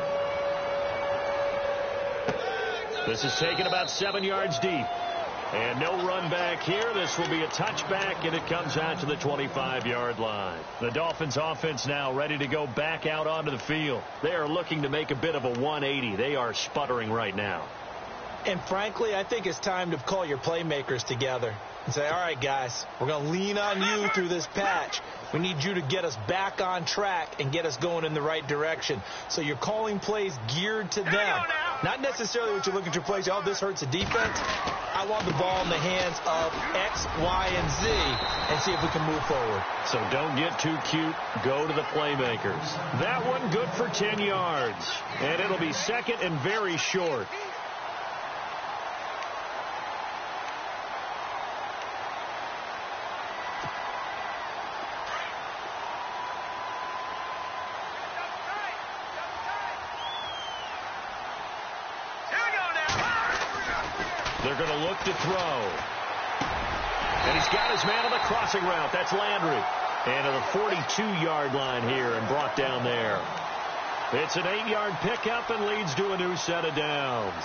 This is taken about 7 yards deep. And no run back here. This will be a touchback, and it comes out to the 25-yard line. The Dolphins offense now ready to go back out onto the field. They are looking to make a bit of a 180. They are sputtering right now. And frankly, I think it's time to call your playmakers together and say, all right, guys, we're going to lean on you through this patch. We need you to get us back on track and get us going in the right direction. So you're calling plays geared to them. Not necessarily what you're looking to plays. Oh, this hurts the defense. I want the ball in the hands of X, Y, and Z and see if we can move forward. So don't get too cute. Go to the playmakers. That one good for 10 yards. And it'll be second and very short. They're going to look to throw. And he's got his man on the crossing route. That's Landry. And to the 42-yard line here and brought down there. It's an 8-yard pickup and leads to a new set of downs.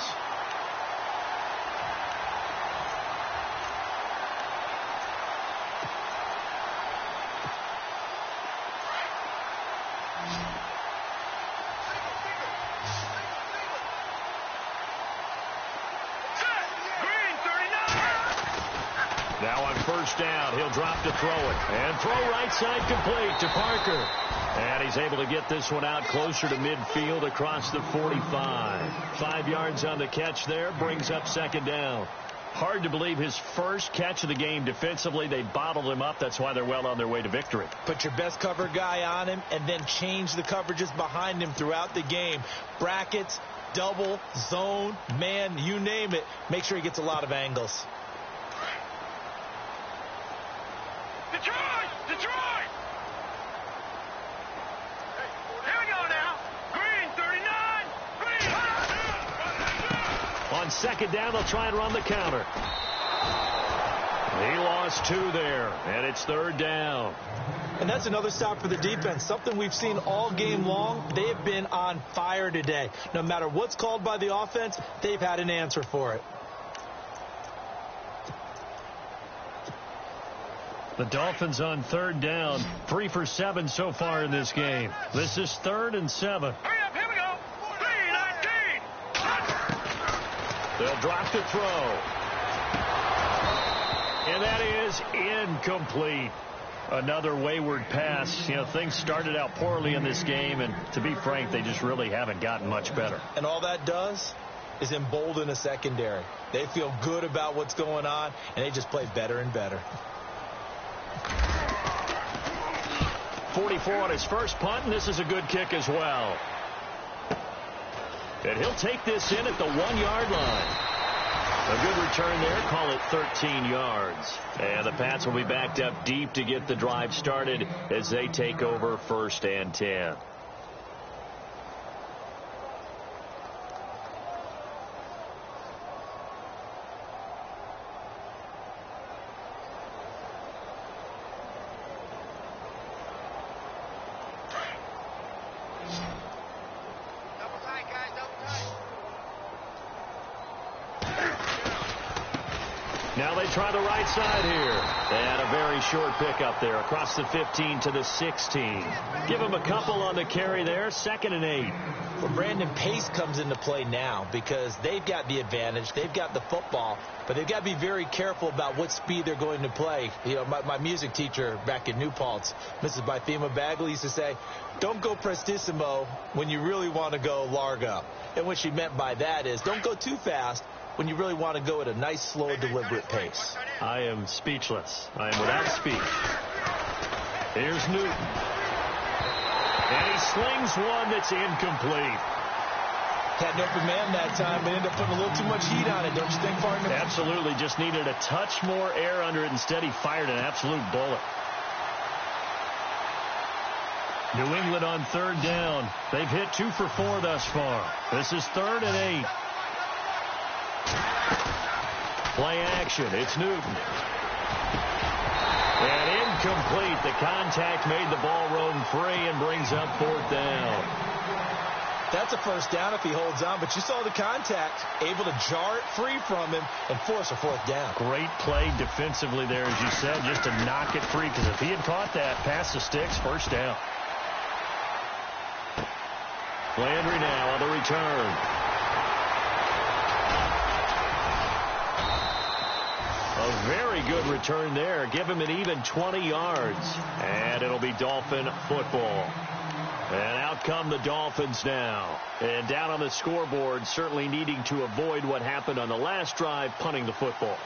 Now on first down, he'll drop to throw it. And throw right side complete to Parker. And he's able to get this one out closer to midfield across the 45. 5 yards on the catch there, brings up second down. Hard to believe his first catch of the game defensively. They bottled him up. That's why they're well on their way to victory. Put your best cover guy on him and then change the coverages behind him throughout the game. Brackets, double, zone, man, you name it. Make sure he gets a lot of angles. Detroit! Here we go now. Green, 39. Green. On second down, they'll try and run the counter. He lost 2 there, and it's 3rd down. And that's another stop for the defense. Something we've seen all game long. They have been on fire today. No matter what's called by the offense, they've had an answer for it. The Dolphins on 3rd down, 3 for 7 so far in this game. This is 3rd and 7. Hurry up, here we go. 3-19. They'll drop to throw. And that is incomplete. Another wayward pass. You know, things started out poorly in this game, and to be frank, they just really haven't gotten much better. And all that does is embolden a secondary. They feel good about what's going on, and they just play better and better. 44 on his first punt, and this is a good kick as well. And he'll take this in at the 1-yard line. A good return there. Call it 13 yards. And the Pats will be backed up deep to get the drive started as they take over 1st and 10. Double tight, guys, double tight. Now they try the right side here. And a very short pickup there across the 15 to the 16. Give him a couple on the carry there. 2nd and 8. Well, Brandon, pace comes into play now because they've got the advantage. They've got the football, but they've got to be very careful about what speed they're going to play. You know, my music teacher back in New Paltz, Mrs. Bythema Bagley, used to say, don't go prestissimo when you really want to go largo. And what she meant by that is don't go too fast when you really want to go at a nice, slow, deliberate pace. I am speechless. I am without speech. Here's Newton. And he slings one that's incomplete. Had an open man that time, but ended up putting a little too much heat on it, don't you think, partner? Absolutely. Just needed a touch more air under it. Instead, he fired an absolute bullet. New England on 3rd down. They've hit 2 for 4 thus far. This is 3rd and 8. Play action. It's Newton. And incomplete. The contact made the ball roam free and brings up 4th down. That's a first down if he holds on, but you saw the contact, able to jar it free from him and force a 4th down. Great play defensively there, as you said, just to knock it free, because if he had caught that, past the sticks, 1st down. Landry now on the return. A very good return there. Give him an even 20 yards. And it'll be Dolphin football. And out come the Dolphins now. And down on the scoreboard, certainly needing to avoid what happened on the last drive, punting the football.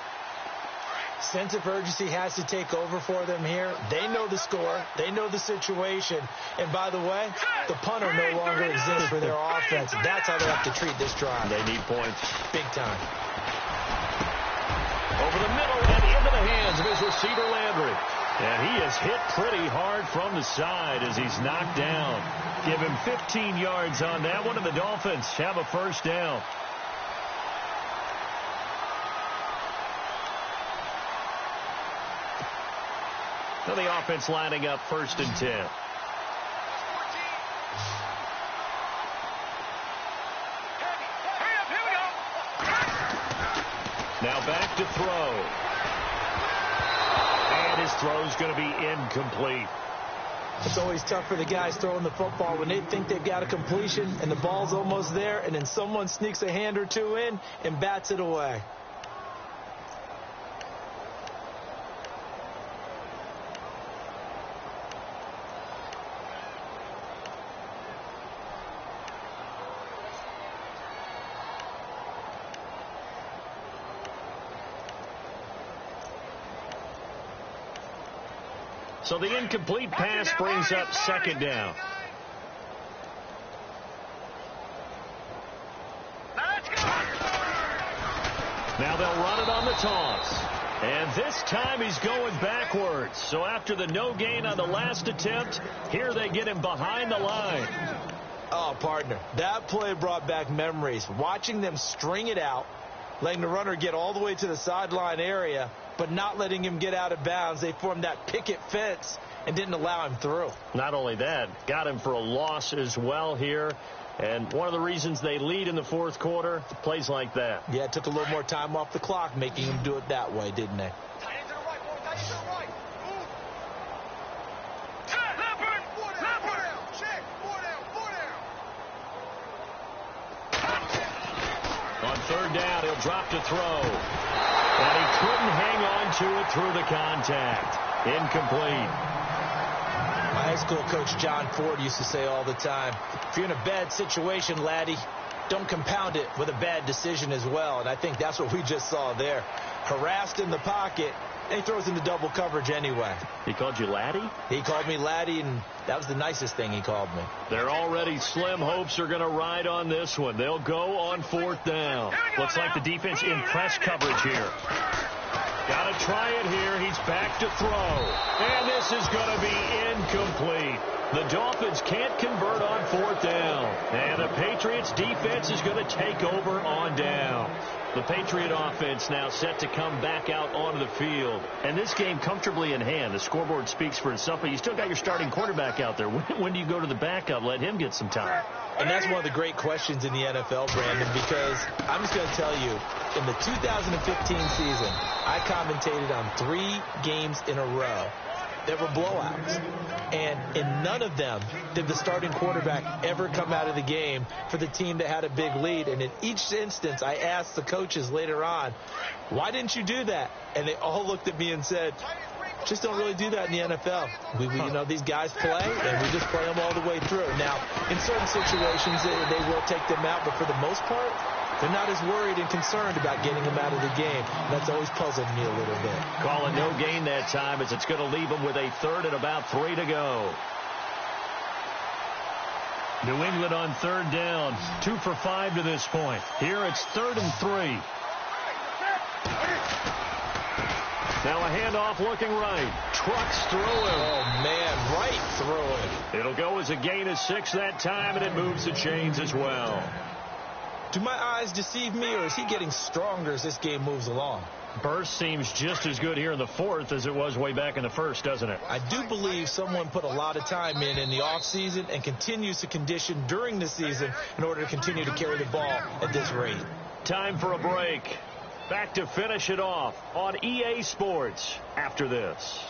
Sense of urgency has to take over for them here. They know the score. They know the situation. And by the way, the punter no longer exists for their offense. That's how they have to treat this drive. They need points. Big time. Over the middle and into the hands of his receiver, Landry. And he is hit pretty hard from the side as he's knocked down. Give him 15 yards on that one, and the Dolphins have a 1st down. So the offense lining up 1st and 10. Now back to throw. And his throw's going to be incomplete. It's always tough for the guys throwing the football when they think they've got a completion and the ball's almost there, and then someone sneaks a hand or two in and bats it away. So the incomplete pass brings up 2nd down. Now they'll run it on the toss. And this time he's going backwards. So after the no gain on the last attempt, here they get him behind the line. Oh, partner, that play brought back memories. Watching them string it out, letting the runner get all the way to the sideline area, but not letting him get out of bounds. They formed that picket fence and didn't allow him through. Not only that, got him for a loss as well here. And one of the reasons they lead in the fourth quarter, plays like that. Yeah, it took a little more time off the clock, making him do it that way, didn't they? Tight end to the right, boy. Tight end to the right. Move. Check. Leopard. Four down. Check. Four down. On third down, he'll drop to throw. And he couldn't hang on to it through the contact. Incomplete. My high school coach, John Ford, used to say all the time, if you're in a bad situation, laddie, don't compound it with a bad decision as well. And I think that's what we just saw there. Harassed in the pocket, and he throws into double coverage anyway. He called you laddie? He called me laddie, and that was the nicest thing he called me. Their already slim hopes are going to ride on this one. They'll go on fourth down. Looks like the defense in press coverage here. Got to try it here. He's back to throw. And this is going to be incomplete. The Dolphins can't convert on fourth down. And the Patriots defense is going to take over on down. The Patriot offense now set to come back out onto the field. And this game comfortably in hand. The scoreboard speaks for itself, but you still got your starting quarterback out there. When do you go to the backup? Let him get some time. And that's one of the great questions in the NFL, Brandon, because I'm just going to tell you, in the 2015 season, I commentated on 3 games in a row that were blowouts. And in none of them did the starting quarterback ever come out of the game for the team that had a big lead. And in each instance, I asked the coaches later on, why didn't you do that? And they all looked at me and said, just don't really do that in the NFL. We you know, these guys play, and we just play them all the way through. Now, in certain situations, they will take them out, but for the most part, they're not as worried and concerned about getting them out of the game. That's always puzzled me a little bit. Call it no gain that time as it's going to leave them with a third and about 3 to go. New England on third down, 2 for 5 to this point. Here it's 3rd and 3. Now a handoff looking right. Trucks through him. Oh, man, right through him. It'll go as a gain of 6 that time, and it moves the chains as well. Do my eyes deceive me, or is he getting stronger as this game moves along? Burst seems just as good here in the fourth as it was way back in the first, doesn't it? I do believe someone put a lot of time in the offseason and continues to condition during the season in order to continue to carry the ball at this rate. Time for a break. Back to finish it off on EA Sports after this.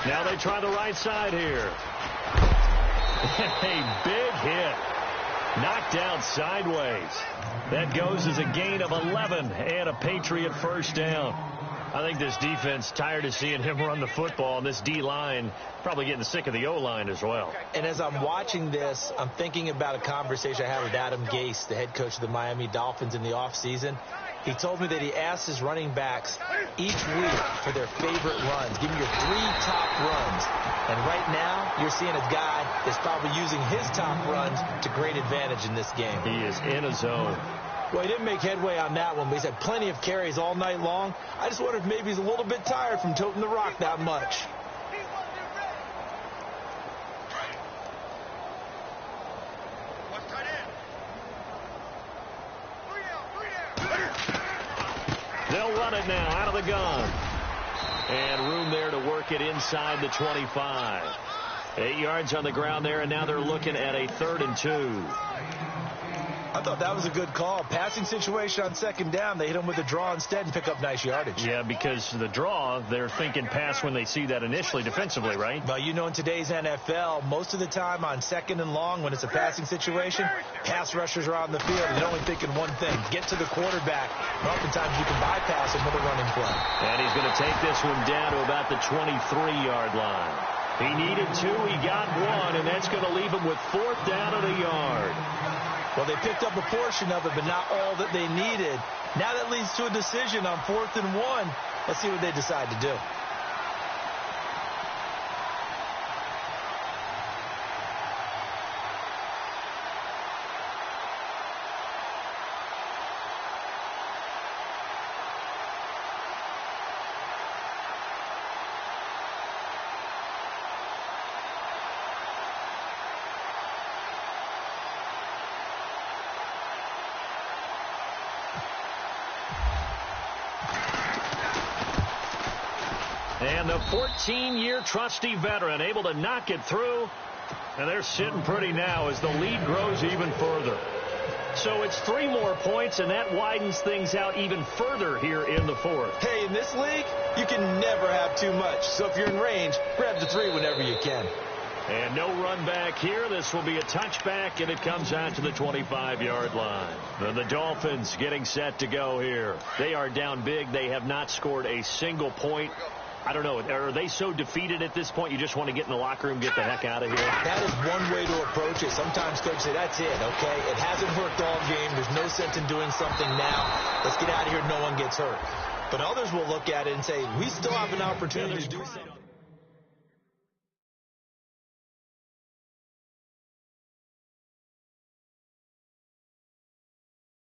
Now they try the right side here. A big hit. Knocked out sideways. That goes as a gain of 11 and a Patriot first down. I think this defense tired of seeing him run the football, and this D-line probably getting sick of the O-line as well. And as I'm watching this, I'm thinking about a conversation I had with Adam Gase, the head coach of the Miami Dolphins in the offseason. He told me that he asked his running backs each week for their favorite runs. Give me your 3 top runs. And right now, you're seeing a guy that's probably using his top runs to great advantage in this game. He is in a zone. Well, he didn't make headway on that one, but he's had plenty of carries all night long. I just wonder if maybe he's a little bit tired from toting the rock that much. They'll run it now out of the gun. And room there to work it inside the 25. 8 yards on the ground there, and now they're looking at a 3rd and 2. I thought that was a good call. Passing situation on 2nd down. They hit him with a draw instead and pick up nice yardage. Yeah, because the draw, they're thinking pass when they see that initially defensively, right? Well, you know, in today's NFL, most of the time on 2nd and long, when it's a passing situation, pass rushers are on the field, and they're only thinking one thing, get to the quarterback. And oftentimes you can bypass him with a running play. And he's going to take this one down to about the 23-yard line. He needed 2, he got 1, and that's going to leave him with 4th down and a yard. Well, they picked up a portion of it, but not all that they needed. Now that leads to a decision on 4th and 1. Let's see what they decide to do. And the 14-year trusty veteran able to knock it through. And they're sitting pretty now as the lead grows even further. So it's 3 more points, and that widens things out even further here in the fourth. Hey, in this league, you can never have too much. So if you're in range, grab the 3 whenever you can. And no run back here. This will be a touchback, and it comes out to the 25-yard line. The Dolphins getting set to go here. They are down big. They have not scored a single point. I don't know. Are they so defeated at this point you just want to get in the locker room, get the heck out of here? That is one way to approach it. Sometimes coaches say, that's it, okay? It hasn't worked all game. There's no sense in doing something now. Let's get out of here. No one gets hurt. But others will look at it and say, we still have an opportunity to do something.